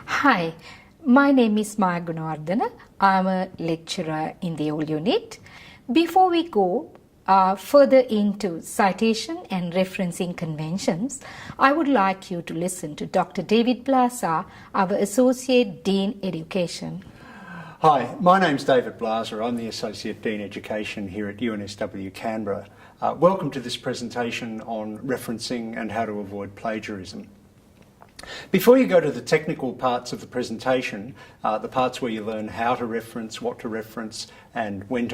Hi, my name is Maya Gunawardana. I'm a lecturer in the old unit. Before we go further into citation and referencing conventions, I would like you to listen to Dr. David Blaser, our Associate Dean Education. Hi, my name's David Blaser. I'm the Associate Dean Education here at UNSW Canberra. Welcome to this presentation on referencing and how to avoid plagiarism. Before you go to the technical parts of the presentation, the parts where you learn how to reference, what to reference, and when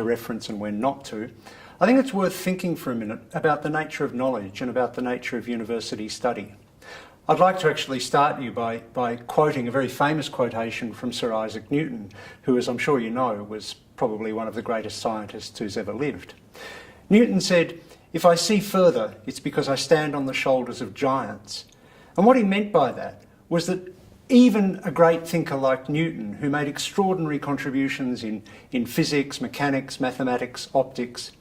not to, I think it's worth thinking for a minute about the nature of knowledge and about the nature of university study. I'd like to actually start you by quoting a very famous quotation from Sir Isaac Newton, who, as I'm sure you know, was probably one of the greatest scientists who's ever lived. Newton said, "If I see further, it's because I stand on the shoulders of giants." And what he meant by that was that even a great thinker like Newton, who made extraordinary contributions in physics, mechanics, mathematics, optics,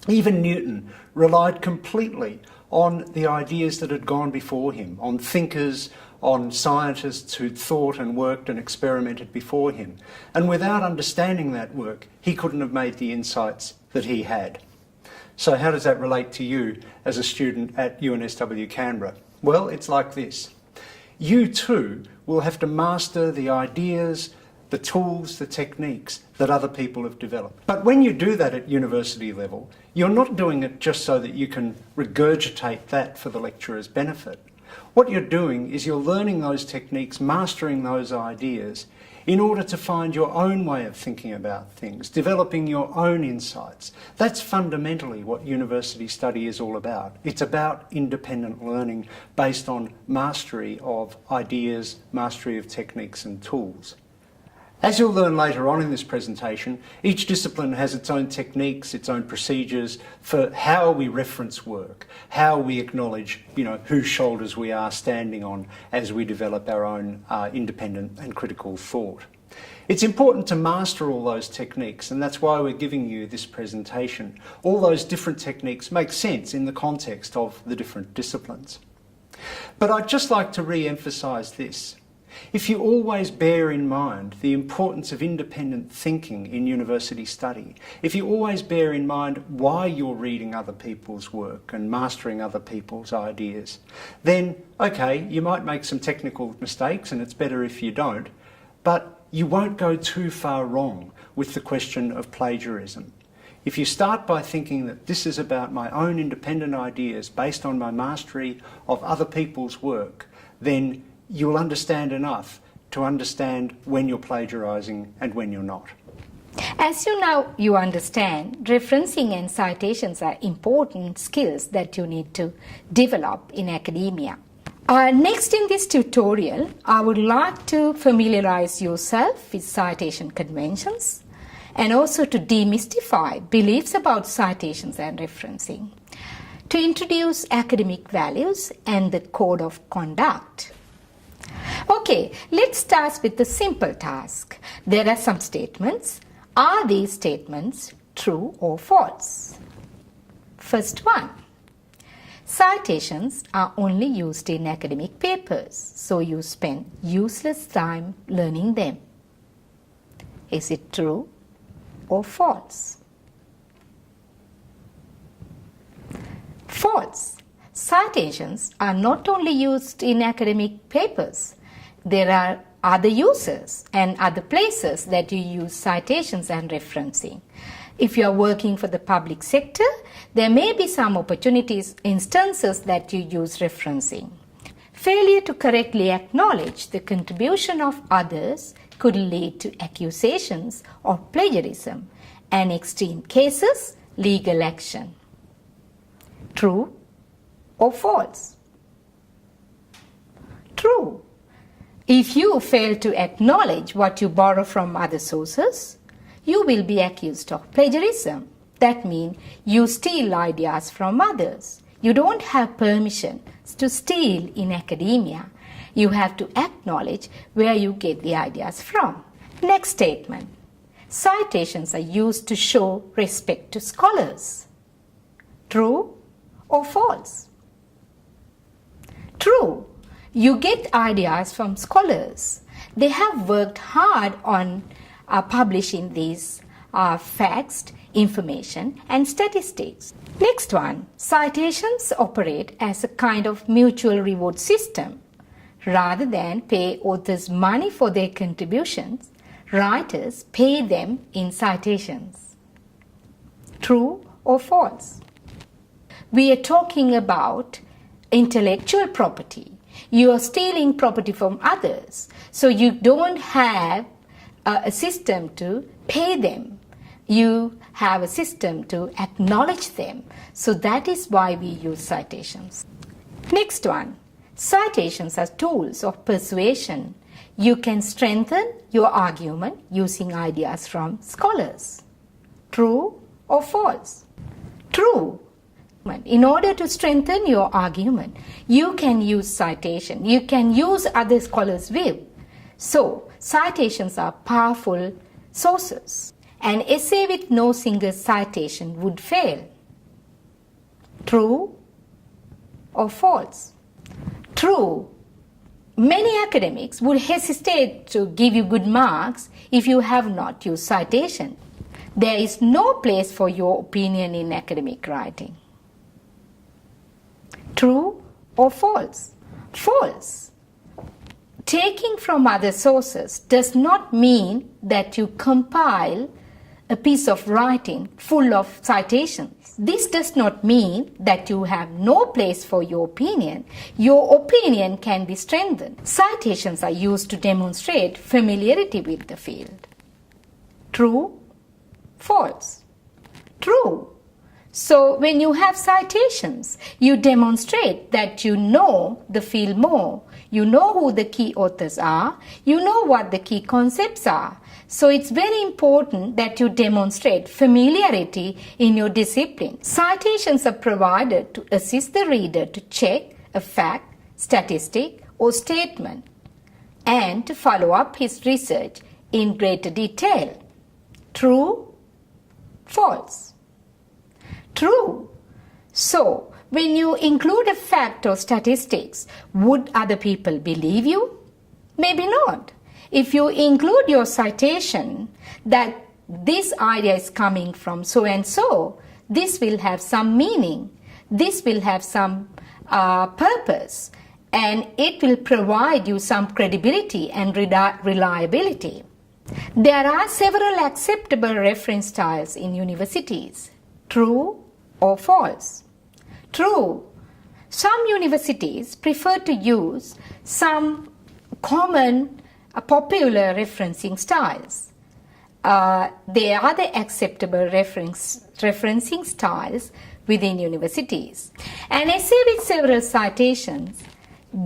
even Newton relied completely on the ideas that had gone before him, on thinkers, on scientists who'd thought and worked and experimented before him. And without understanding that work, he couldn't have made the insights that he had. So how does that relate to you as a student at UNSW Canberra? Well, it's like this. You too will have to master the ideas, the tools, the techniques that other people have developed. But when you do that at university level, you're not doing it just so that you can regurgitate that for the lecturer's benefit. What you're doing is you're learning those techniques, mastering those ideas in order to find your own way of thinking about things, developing your own insights. That's fundamentally what university study is all about. It's about independent learning based on mastery of ideas, mastery of techniques and tools. As you'll learn later on in this presentation, each discipline has its own techniques, its own procedures for how we reference work, how we acknowledge, whose shoulders we are standing on as we develop our own independent and critical thought. It's important to master all those techniques, and that's why we're giving you this presentation. All those different techniques make sense in the context of the different disciplines. But I'd just like to re-emphasise this. If you always bear in mind the importance of independent thinking in university study, if you always bear in mind why you're reading other people's work and mastering other people's ideas, then, okay, you might make some technical mistakes and it's better if you don't, but you won't go too far wrong with the question of plagiarism. If you start by thinking that this is about my own independent ideas based on my mastery of other people's work, then you'll understand enough to understand when you're plagiarising and when you're not. As you understand, referencing and citations are important skills that you need to develop in academia. Next in this tutorial, I would like to familiarise yourself with citation conventions and also to demystify beliefs about citations and referencing, to introduce academic values and the code of conduct. Okay, let's start with the simple task. There are some statements. Are these statements true or false? First one. Citations are only used in academic papers, so you spend useless time learning them. Is it true or false? False. Citations are not only used in academic papers. There are other uses and other places that you use citations and referencing. If you are working for the public sector, there may be some instances that you use referencing. Failure to correctly acknowledge the contribution of others could lead to accusations of plagiarism and, extreme cases, legal action. True or false? True. If you fail to acknowledge what you borrow from other sources, you will be accused of plagiarism. That means you steal ideas from others. You don't have permission to steal in academia. You have to acknowledge where you get the ideas from. Next statement. Citations are used to show respect to scholars. True or false? True. You get ideas from scholars. They have worked hard on publishing these facts, information, and statistics. Next one, citations operate as a kind of mutual reward system. Rather than pay authors money for their contributions, writers pay them in citations. True or false? We are talking about intellectual property. You are stealing property from others, so you don't have a system to pay them. You have a system to acknowledge them. So that is why we use citations. Next one, citations are tools of persuasion. You can strengthen your argument using ideas from scholars. True or false? True. In order to strengthen your argument, you can use citation. You can use other scholars' view. So, citations are powerful sources. An essay with no single citation would fail. True or false? True. Many academics would hesitate to give you good marks if you have not used citation. There is no place for your opinion in academic writing. True or false? False. Taking from other sources does not mean that you compile a piece of writing full of citations. This does not mean that you have no place for your opinion. Your opinion can be strengthened. Citations are used to demonstrate familiarity with the field. True? False? True. So when you have citations, you demonstrate that you know the field more. You know who the key authors are. You know what the key concepts are. So it's very important that you demonstrate familiarity in your discipline. Citations are provided to assist the reader to check a fact, statistic, or statement, and to follow up his research in greater detail. True? False? True. So, when you include a fact or statistics, would other people believe you? Maybe not. If you include your citation that this idea is coming from so and so, this will have some meaning, this will have some purpose, and it will provide you some credibility and reliability. There are several acceptable reference styles in universities. True or false? True. Some universities prefer to use some common popular referencing styles. They are the acceptable referencing styles within universities. An essay with several citations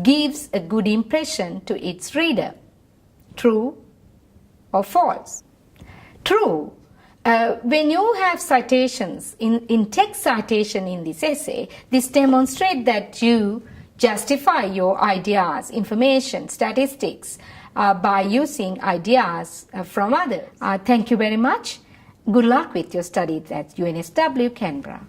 gives a good impression to its reader. True or false? True. When you have citations, in text citation in this essay, this demonstrates that you justify your ideas, information, statistics by using ideas from others. Thank you very much. Good luck with your studies at UNSW Canberra.